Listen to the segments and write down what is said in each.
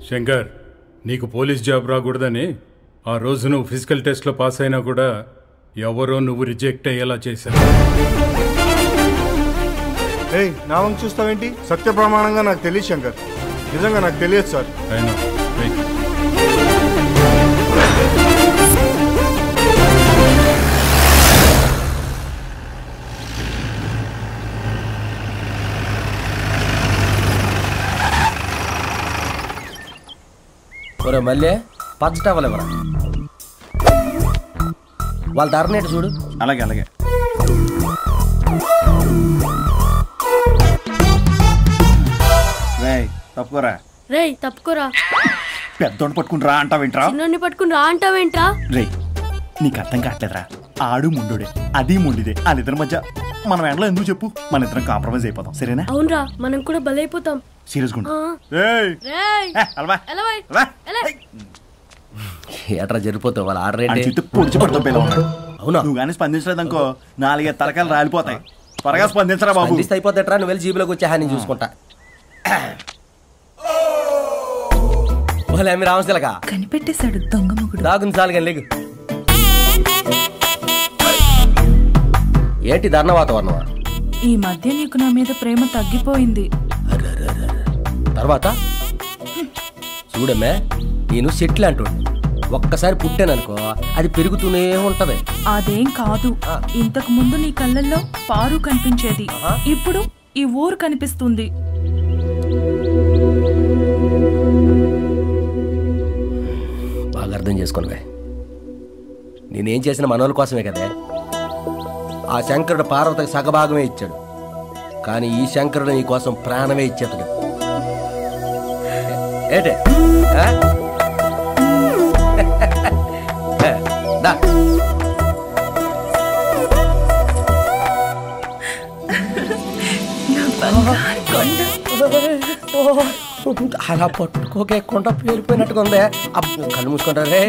శంకర్, నీకు police job రాకూడదని ఆ రోజు నువ్వు ఫిజికల్ టెస్ట్లో పాస్ అయినా కూడా ఎవరో నువ్వు రిజెక్ట్ అయ్యేలా చేశారు. నా వంక చూస్తావేంటి? సత్య ప్రమాణంగా నాకు తెలియదు శంకర్, నిజంగా నాకు తెలియదు సార్. అయినా మళ్ళీ పచ్చ టవల్ ఎవరా వాళ్ళ ధరనేటి చూడు. అలాగే అలాగే. తప్పుకోరా తప్పుకోరా. పెద్దోడు పట్టుకుని రా అంటావేంట్రా? చిన్నోడిని పట్టుకుని రా అంటావేంట్రా? రే నీకు అర్థం కావట్లేదురా. ఆడు ముండుడే అది ముండిదే, వాళ్ళిద్దరి మధ్య మనం ఎండలో ఎందుకు చెప్పు? మన ఇద్దరం కాంప్రమైజ్ అయిపోతాం, సరేనా? అవునరా, మనం కూడా బలైపోతాం. సీరియస్ గా ఏట్రా జరిపోతావు వాళ్ళ ఆర్డర్ ఏంటి? పొడిచి పడుతూ అవునా? నువ్వు కానీ స్పందించలేదనుకో 4 తలకాయలు రాలిపోతాయి. త్వరగా స్పందించరా బాబు. అయిపోతాట్రా, నువ్వు వెళ్ళి జీబులోకి వచ్చే హాని చూసుకుంటా. రామశిలక కనిపెట్టేశాడు దొంగ మొగుడు. దాగుని చాలు కానీ లేకు. ఏంటి ధర్ణ వాతావరణం? ఈ మధ్య నీకు నా మీద ప్రేమ తగ్గిపోయింది. తర్వాత చూడమ్మే, నేను సెటిల్ అంటుండే. ఒక్కసారి పుట్టాననుకో అది పెరుగుతూనే ఉంటది. అదేం కాదు, ఇంతకు ముందు నీ కళ్ళల్లో పారు కనిపించేది, ఇప్పుడు ఈ ఊరు కనిపిస్తుంది. బాగా అర్థం చేసుకోనుగా. నేనేం చేసిన మనోళ్ళ కోసమే కదా. ఆ శంకరుడు పార్వతికి సగభాగమే ఇచ్చాడు, కానీ ఈ శంకరుడు నీ కోసం ప్రాణమే ఇచ్చేతడు. ఏటే అలా పట్టుకోకే కొండ పేలిపోయినట్టుగా ఉంది. కళ్ళు మూసుకుంటారు. రే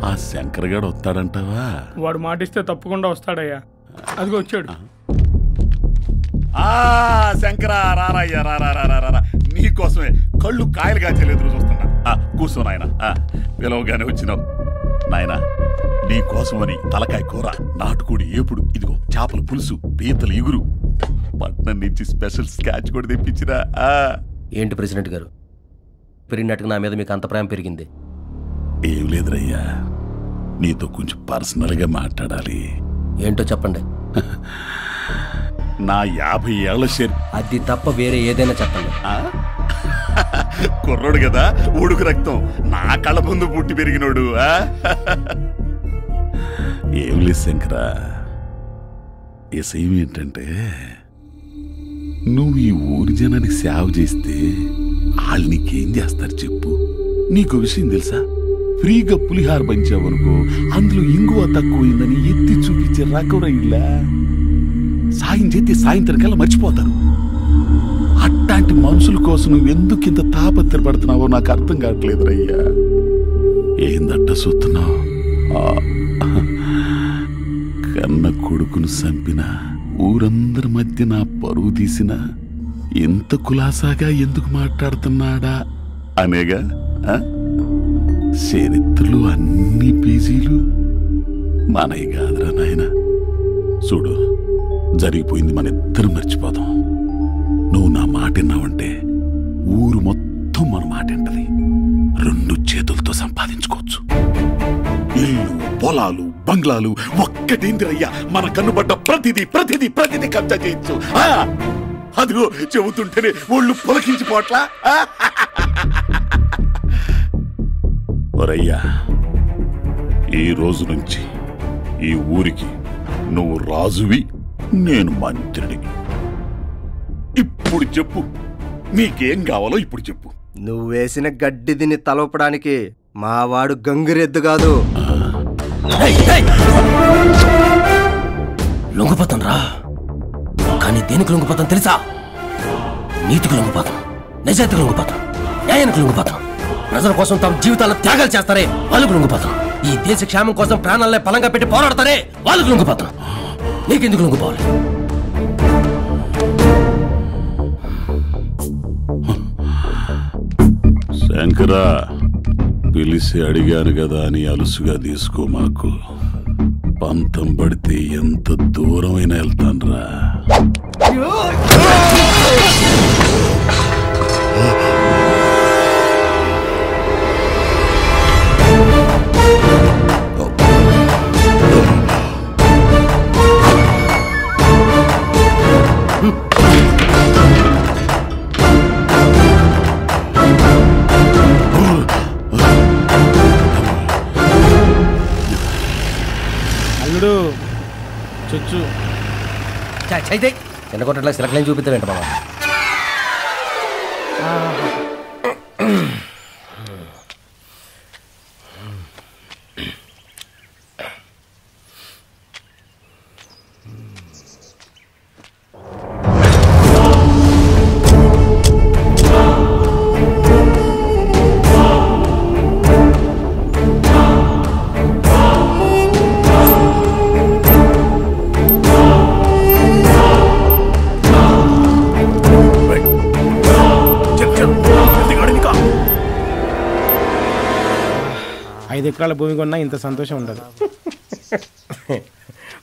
ఆ శంకర్ గడు వస్తాడంటావా? వాడు మాటిస్తే తప్పకుండా వస్తాడయ్యా. అదిగో వచ్చాడు. శంకరా రారయ్యా, రారా నీకోసమే కళ్ళు కాయలుగా ఎదురు చూస్తున్నా. కూర్చో నాయన, పిలవగానే వచ్చినావు. నాయన నీకోసమని తలకాయ కూర, నాటుకోడి ఏపుడు, ఇదిగో చేపల పులుసు, పీతల ఇగురు, పట్నం నుంచి స్పెషల్ స్కాచ్ కూడా తెప్పించినా. ఏంటి ప్రెసిడెంట్ గారు, పెరిగినట్టుగా నా మీద మీకు అంత ప్రేమ పెరిగింది? ఏం లేదురయ్యా, నీతో కొంచెం పర్సనల్ గా మాట్లాడాలి. ఏంటో చెప్పండి. నా 50 ఏళ్ల షేర్. అది తప్ప వేరే ఏదైనా చెప్పండి. కుర్రోడు కదా, ఉడుకు రక్తం, నా కళ్ళ ముందు పుట్టి పెరిగినోడు. ఏం లేదు శంకరా, విషయం ఏంటంటే నువ్వు ఈ ఊరి జనానికి సేవ చేస్తే వాళ్ళు నీకేం చేస్తారు చెప్పు? నీకు విషయం తెలుసా? ఫ్రీగా పులిహార పంచావనుకో, అందులో ఇంగువ తక్కువైందని ఎత్తి చూపించే రకం ఇలా సాయం చేస్తే సాయంత్రం కల్లా మర్చిపోతారు. అట్లాంటి మనుషుల కోసం నువ్వు ఎందుకు ఇంత తాపత్రపడుతున్నావో నాకు అర్థం కావట్లేదు రయ్యా. ఏందట్ట చూస్తున్నావు? కన్న కొడుకును చంపిన, ఊరందరి మధ్య నా పరువు తీసిన, ఎంత కులాసాగా ఎందుకు మాట్లాడుతున్నాడా అనేగా. చరిత్రలు అన్ని పేజీలు మనవి కాదురా నాయన. చూడు, జరిగిపోయింది మన ఇద్దరు మర్చిపోదాం. నువ్వు నా మాట విన్నావంటే ఊరు మొత్తం మన మాట వింటది. 2 చేతులతో సంపాదించుకోవచ్చు. ఇల్లు, పొలాలు, బంగ్లాలు ఒక్కటేందిరయ్యా, మన కన్నుబడ్డ ప్రతిదీ ప్రతిదీ ప్రతిదీ కబ్జా చేయొచ్చు. అదిగో చెబుతుంటేనే ఒళ్ళు పొలకించిపోట్లా. ఒరయ్యా, ఈ రోజు నుంచి ఈ ఊరికి నువ్వు రాజువి, నేను మంత్రిని. ఇప్పుడు చెప్పు, నీకేం కావాలో ఇప్పుడు చెప్పు. నువ్వు వేసిన గడ్డి దీన్ని తలపడానికి మావాడు గంగిరెద్దు కాదు. లొంగిపోతాను రా, కానీ దేనికి లొంగిపోతాను తెలుసా? నీతికి లొంగిపోతాం, నిజాయితీకి లొంగిపోతాం, న్యాయానికి లొంగిపోతాం. ప్రజల కోసం తమ జీవితాల త్యాగాలు చేస్తారే వాళ్ళకు లొంగిపోతాం. ఈ దేశ క్షేమం కోసం ప్రాణాలనే బలంగా పెట్టి పోరాడతారే వాళ్ళకు లొంగిపోతాం. నీకెందుకు లొంగిపోవాలి? శంకరా, పిలిచి అడిగాను కదా అని అలుసుగా తీసుకో. మాకు పంతం పడితే ఎంత దూరమైనా వెళ్తాన్రా. అల్లుడు చుచ్చు అయితే చిన్నకొట్టట్లా సిలకలేని చూపిస్తావేంట బాబా? ఎకరాల భూమి కొన్నా ఇంత సంతోషం ఉండదు.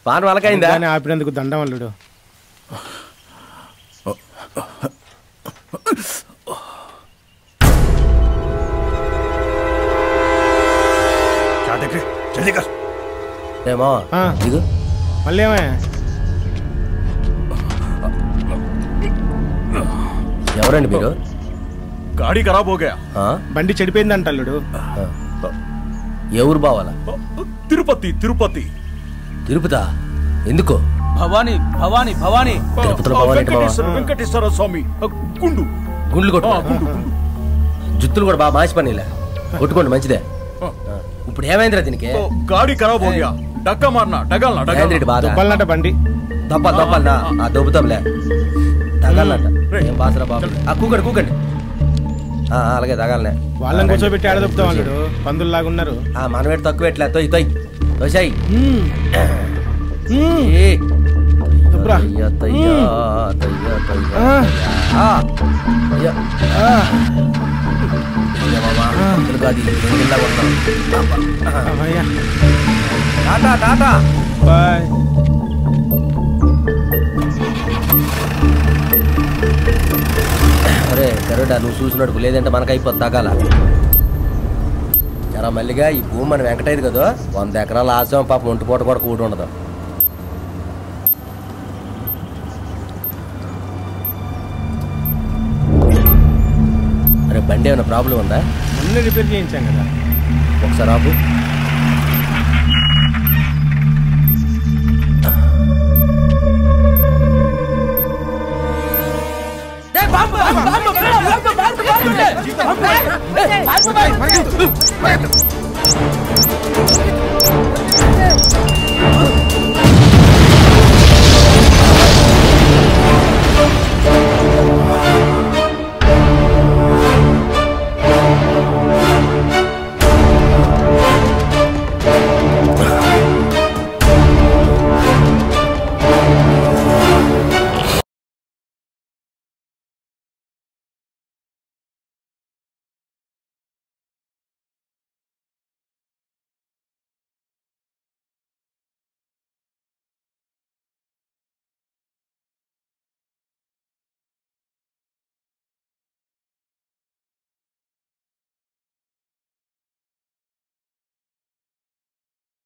పాన్ వాళ్ళకైందా ఆపినందుకు దండం అల్లుడు. మళ్ళీ ఏమయ్యా? ఎవరండి మీరు? గాడి ఖరాబ్ హోగా, బండి చెడిపోయిందంట అల్లుడు. ఎవరు బావాలా? తిరుపతి. తిరుపతి తిరుపతా? ఎందుకో? భవానీ భవానీ భవానీ తిరుపతిలో వెంకటేశ్వర స్వామి గుండు గుండ్లు కొట్టు. జుత్తులు కూడా బాగా మార్చి పనిలే కొట్టుకోండి, మంచిదే. ఇప్పుడు ఏమైందిరా దీనికి? గాడి ఖరాబ్ హోగా, డక్కా మారనా డగాలన్నట బండి దొబ్బాలనా? దొబ్బుతాంలే, తగాలన్నట. ఏం బాసరా బాబు? కూకండి. అలాగే తగాలనే. వాళ్ళని కూర్చోబెట్టి ఆడ దొబ్బుతాం అల్లుడు, పందుల్లాగా ఉన్నారు. మనమేటి తక్కువ ఎట్లా తొయ్యి తోసాయి. టాటా బాయ్. అరే కరుడా, నువ్వు చూసినట్టు లేదంటే మనకైపోద్ది తగాల. ఎరా మల్లిగా, ఈ భూమి మన వెంకటైదు కదా, 100 ఎకరాల ఆశం పాపం ఒంటి పూట కూడా కూడి ఉండదు. అరే బండి ఏమైనా ప్రాబ్లం ఉందా? అన్నీ రిపేర్ చేయించాం కదా. ఒకసారి ఆపు.